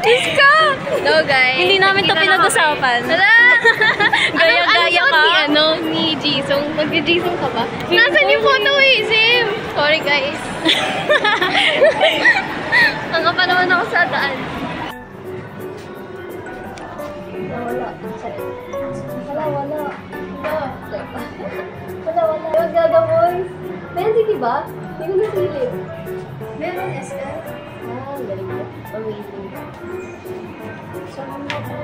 Iska! No, guys. Hindi namin ito pinag-usapan. Gaya-gaya ka. Ni Jisung. Mag-Jisung ka ba? Nasaan yung photo eh, Sim? Sorry, guys. Hanga pa naman ako sa daan. Wala. Maggaga, boys. Meron sige ba? Hindi ko nasilip. Meron, SL. Galing mo. Amazing. Saan mo po?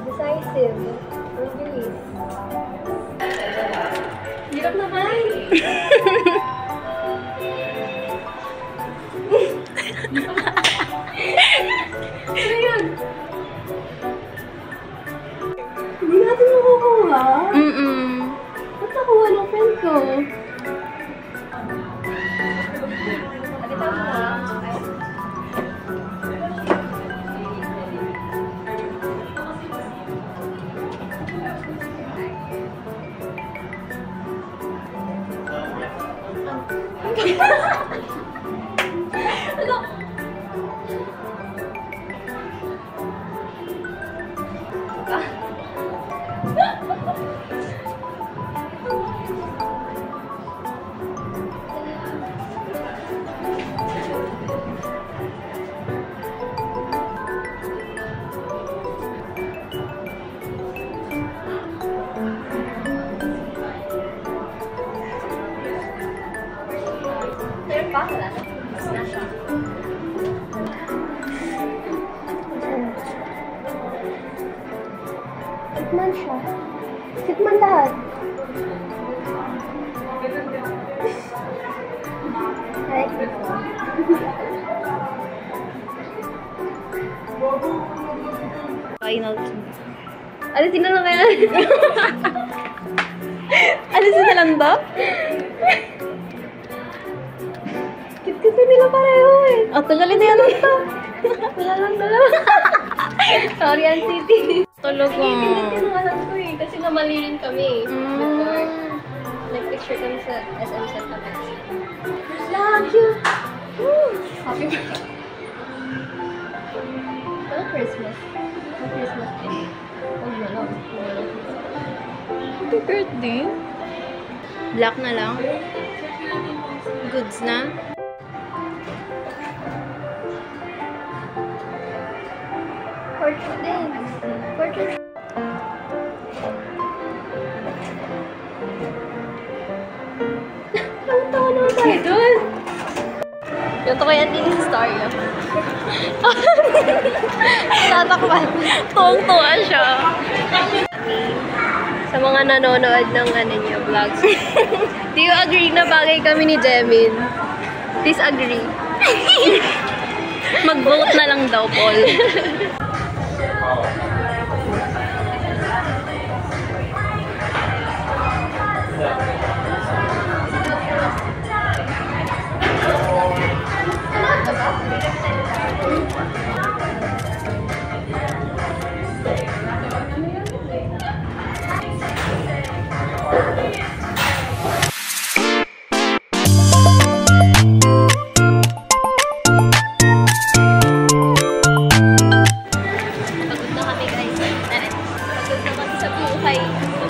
Decisive. Release. Hirap naman. Ano yun? Hindi natin makukuha. Ba't nakuha ng pen ko? Nakita mo na. Ano? Wala na. Na siya. Tikman siya. Tikman lahat. Final 2. Alisin na lang kaya. Alisin na lang daw? Kasi nila pareho eh. Tagalin na yan ito. Wala lang dalawa. Sorry, City. Tulog ko. Hindi tinawalan ko eh. Kasi namalirin kami. Before, nag-picture kami sa SM Santa Mesa. Love you! Happy birthday. Ano Christmas? Ano Christmas day? Huwag na lang. Happy birthday? Black na lang. Goods na. Portrait din. Portrait. Ang tawa naman tayo dun. Yung to kay Anthony's story. Tatakpan. Tuwang-tuwa siya. Sa mga nanonood ng niya, vlogs. Do you agree na bagay kami ni Jemin? Disagree. Mag-vote na lang daw, Paul.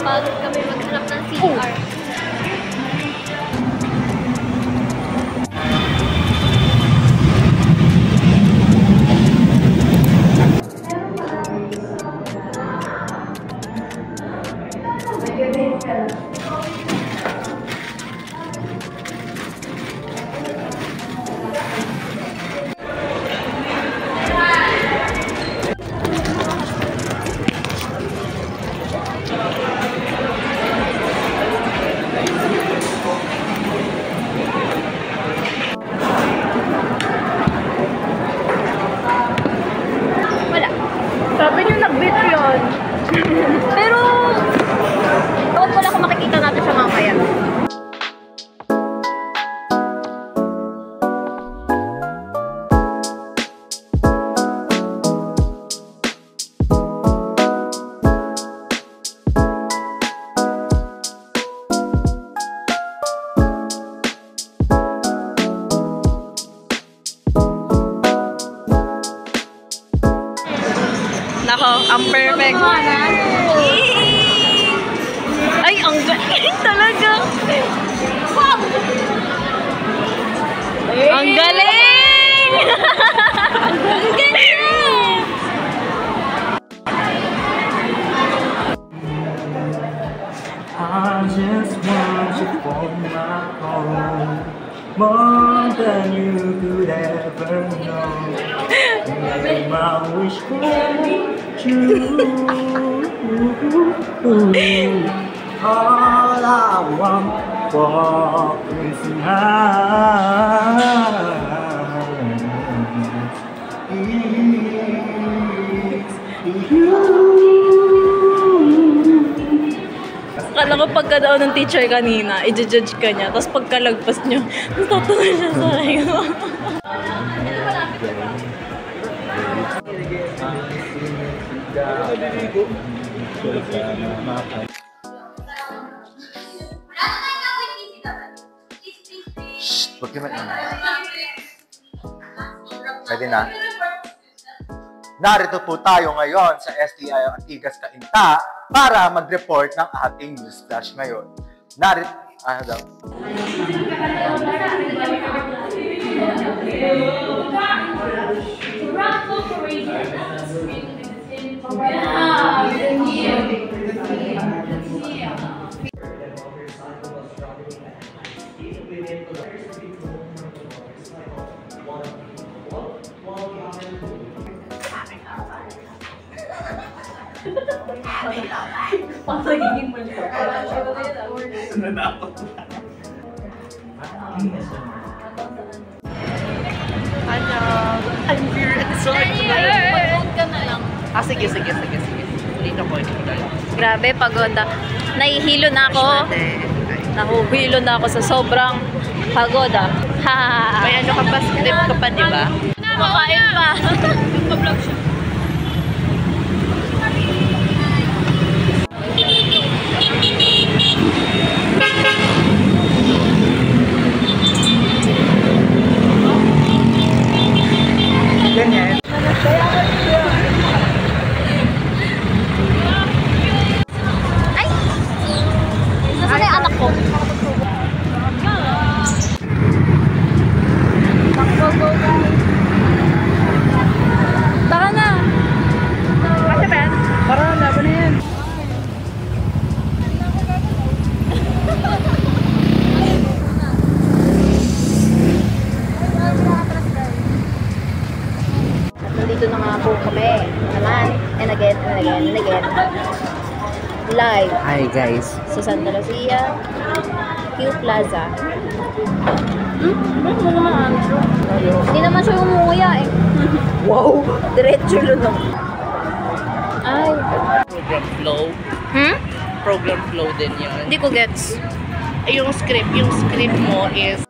Pagod kami maghanap ng CR. ako. Ang perfect. Ay, ang galing talaga. Ang galing! Ang galing! I just want you for my own, more than you could ever know. Make my wish come true. All I want for Christmas is you. Akala ko pagka daw ng teacher kanina, i-judge ka niya. Tapos pagkalagpas niyo, natutuwa siya sa iyo. Shh! Huwag naman ina. Pwede na. Narito po tayo ngayon sa STI Antigas Cainta para mag-report ng ating news flash ngayon. Narito... Ano daw? Pagiging mali. Ano? I'm here at the store. Pag-on ka na lang. Sige. Dito ko. Grabe, pagod. Nahihilo na ako. Nahuhilo na ako sa sobrang pagod. May ano ka pa, script ka pa, di ba? Makain pa. Nagpa-vlog siya. Ganyan. Ay! Nasaan na yung anak ko? Tara na! Kasi Ben, parang laban na yan. Nandito na nga po kami. Naman. And again. Live. Hi guys. Sa Santa Lucia, Q Plaza. Hindi naman siya umuya eh. Wow! Diretso lunok. Ay. Program flow. Program flow din yun. Hindi ko gets. Yung script mo is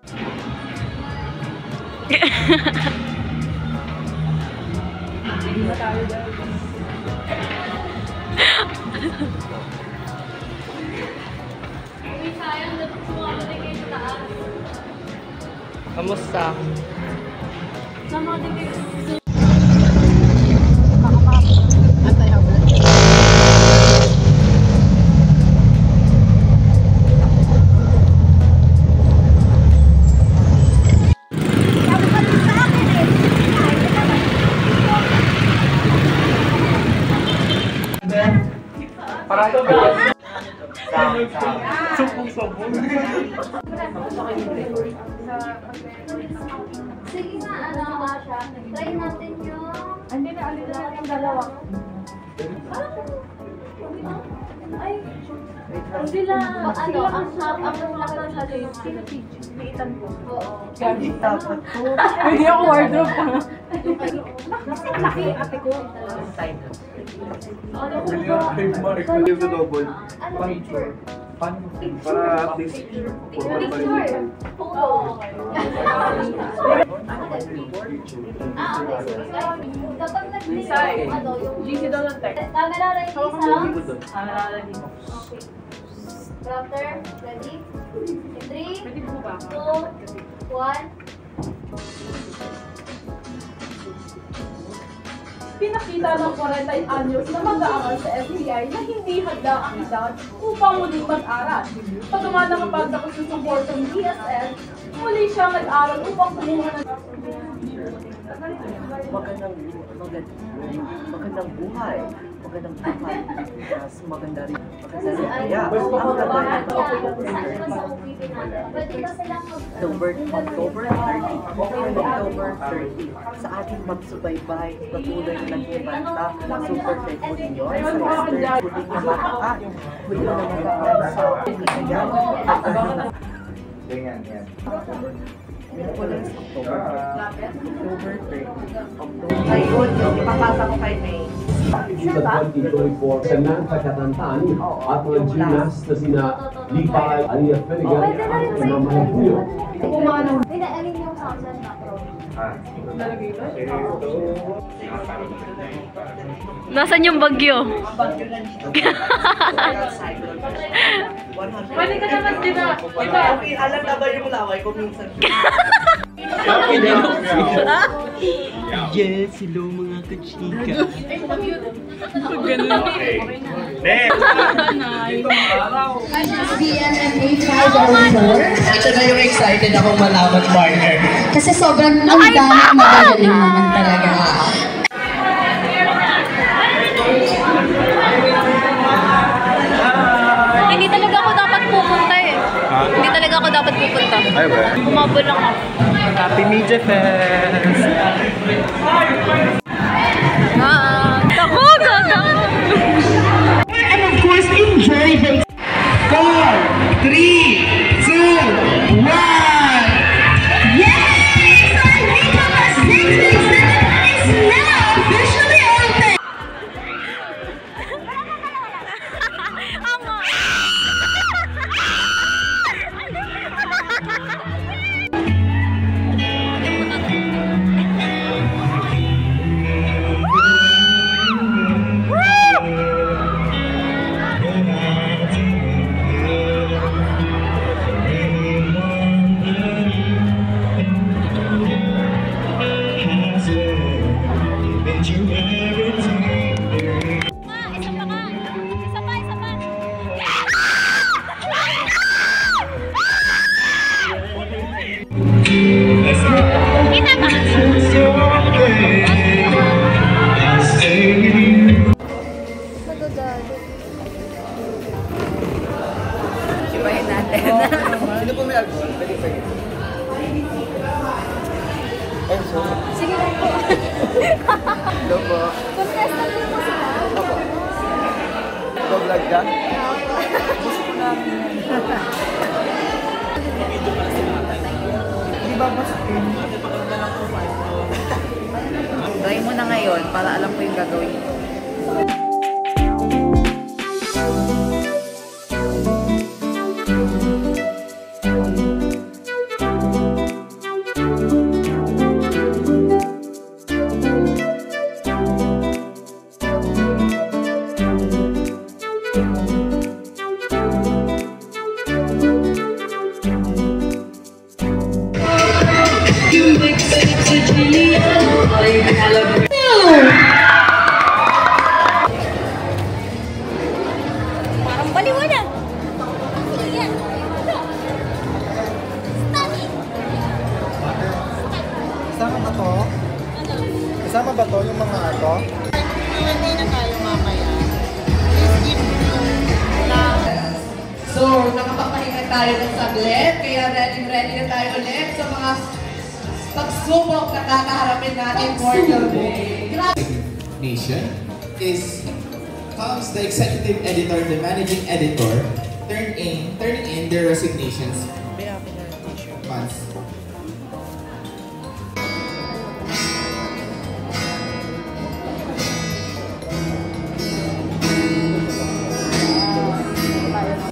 kamusta? Sige na, Asha. Try natin yung... Hindi na, alito na yung dalawa. Ay, hindi lang. Ano, ang laki ng shadow yung liitan ko. Oo. Hindi ako wardrobe pa. Laki, ate ko. Ano ko ba? Give the double. Para at least formal pa rin. Oo. Kapag nag-play yung GC daw ng tech. Camera ready, sound? Camera ready. Okay. Brother, ready? In 3, 2, 1. pinakita ng 41 anyos na mag-aaral sa STI na hindi hadlang ang edad upang muling mag-aral. Pagkaman nakapagtapos ng support ng DSS, muli siya nag-aral upang kumuha ng magandang buhay. Magandang buhay. Mas maganda rin. Maganda rin. October 30. October 30. Sa ating magsubaybay, patuloy na nagbibanta, super thankful ninyo sa Esther. Huling na mataan. Huling na mataan sa October 30. Ngayon, ipapasa ko kay May. Sa 2024 sa ng pagkatantan at mga gymnast na sina Lipay, Aliyah Finnegan at Mama Julio. Pinaaling yung thousand na pro. Nasaan yung bagyo? Pwede ka naman din na. Okay, alam na ba yung laway ko minsan? Yes, hello mga kachika. Ito na yung excited akong malaman, partner. Kasi sobrang ang dami magagaling naman talaga. Hindi talaga ako dapat pupunta eh. Hindi talaga ako dapat pupunta. Ay, ba? Umabol lang ako. Happy Media Fest! Ako, gaga! And of course, enjoy the 4, 3, 2, 1! Yes! Our Nicolas 667 is now officially open! Ibahin natin. Sino po may alcohol? Pwede pa yun. Sige lang po. Hello po. Confess na po po sila. Opo. Ito vlog ka? Hindi ba basukin? Try mo na ngayon para alam ko yung gagawin ko. Parang baliwan na. Kasama ba to? Kasama ba to yung mga ato? So, nakapagpahinga tayo ng saglit, kaya ready na tayo ulit sa mga pagsubok na kakaharapin natin for the day. Nation comes the executive editor, the managing editor, turning in their resignations months.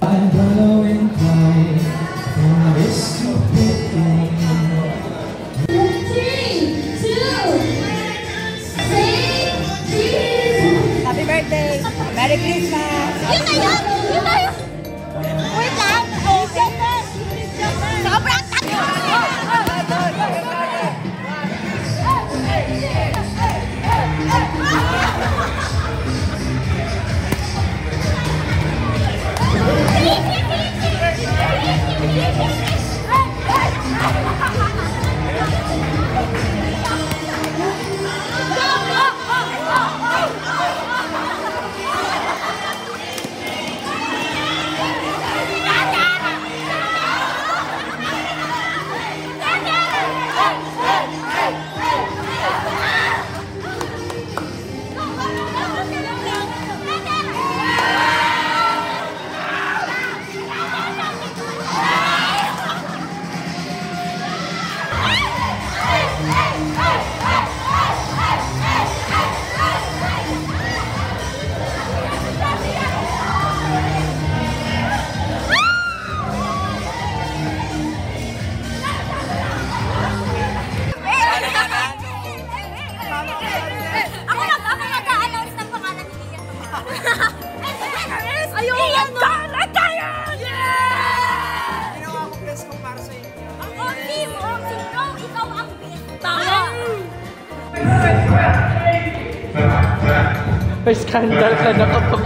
I'm following by this stupid thing. 3, 2, say cheese! Happy birthday! Merry Christmas! Yun na yun! Yun na yun! Wait lang! Okay na! Sobrang tagal! May scandal ka na kapag